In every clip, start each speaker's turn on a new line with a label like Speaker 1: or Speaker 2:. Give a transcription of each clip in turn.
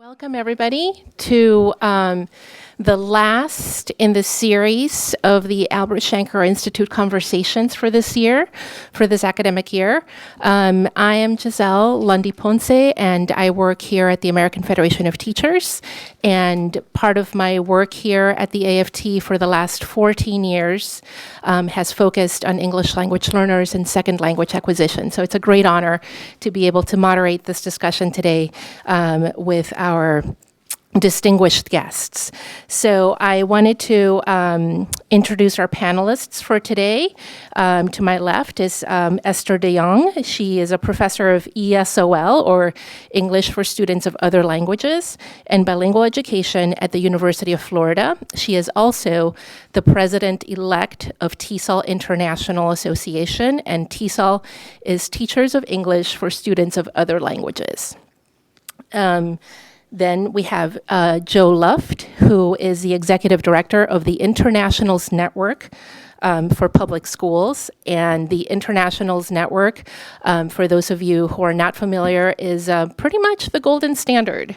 Speaker 1: Welcome, everybody, to the last in the series of the Albert Shanker Institute Conversations for this year, for this academic year. I am Giselle, Lundy Ponce, and I work here at the American Federation of Teachers. And part of my work here at the AFT for the last 14 years has focused on English language learners and second language acquisition. So it's a great honor to be able to moderate this discussion today with our distinguished guests. So I wanted to introduce our panelists for today. To my left is Esther de Jong. She is a professor of ESOL, or English for Students of Other Languages, and bilingual education at the University of Florida. She is also the president-elect of TESOL International Association, and TESOL is Teachers of English for Students of Other Languages. Then we have Joe Luft, who is the executive director of the Internationals Network for Public Schools. And the Internationals Network, for those of you who are not familiar, is pretty much the golden standard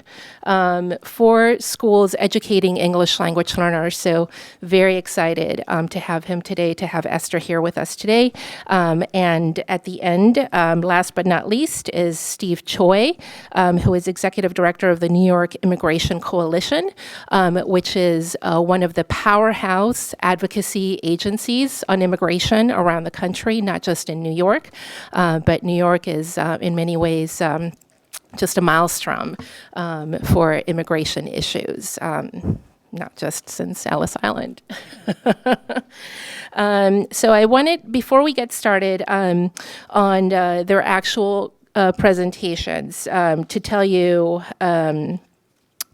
Speaker 1: for schools educating English language learners. So very excited to have him today, to have Esther here with us today. And at the end, last but not least, is Steve Choi, who is executive director of the New York Immigration Coalition, which is one of the powerhouse advocacy agencies on immigration around the country, not just in New York, but New York is in many ways just a maelstrom for immigration issues, not just since Ellis Island. So I wanted, before we get started on their actual presentations, to tell you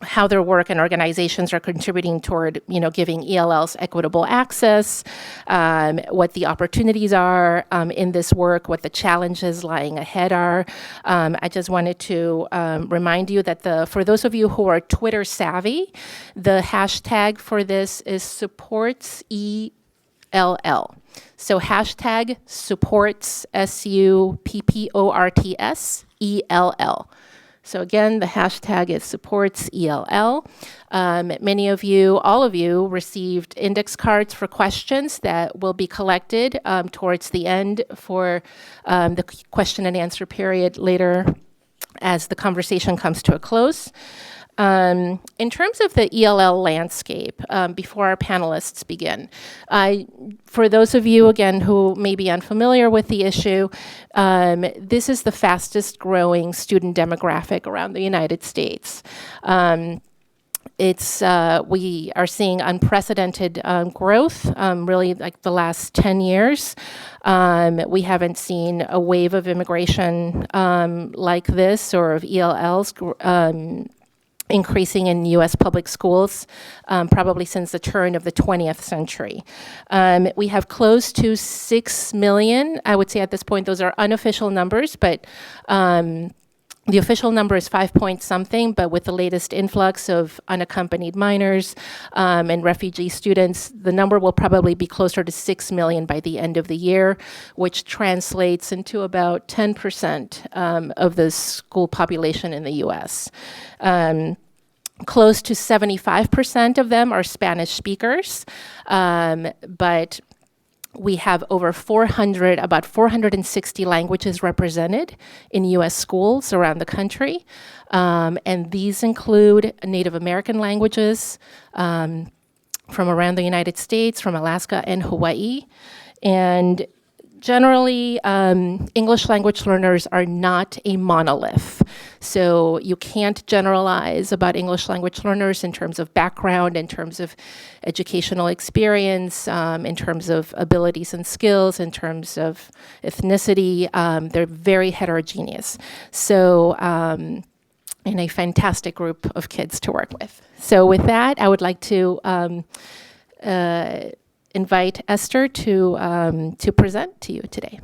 Speaker 1: how their work and organizations are contributing toward, giving ELLs equitable access, what the opportunities are in this work, what the challenges lying ahead are. I just wanted to remind you that for those of you who are Twitter savvy, the hashtag for this is supports ELL. So hashtag supports, SUPPORTS, ELL. So again, the hashtag is supports ELL. Many of you, all of you, received index cards for questions that will be collected towards the end for the question and answer period later as the conversation comes to a close. In terms of the ELL landscape, before our panelists begin, for those of you, again, who may be unfamiliar with the issue, this is the fastest growing student demographic around the United States. We are seeing unprecedented growth, really like the last 10 years. We haven't seen a wave of immigration like this, or of ELLs increasing in U.S. public schools, probably since the turn of the 20th century. We have close to 6 million, I would say at this point, those are unofficial numbers, but the official number is 5 point something, but with the latest influx of unaccompanied minors and refugee students, the number will probably be closer to 6 million by the end of the year, which translates into about 10% of the school population in the U.S. Close to 75% of them are Spanish speakers, but we have about 460 languages represented in U.S. schools around the country, and these include Native American languages from around the United States, from Alaska and Hawaii. And generally, English language learners are not a monolith. So you can't generalize about English language learners in terms of background, in terms of educational experience, in terms of abilities and skills, in terms of ethnicity. They're very heterogeneous. So, and a fantastic group of kids to work with. So with that, I would like to invite Esther to present to you today.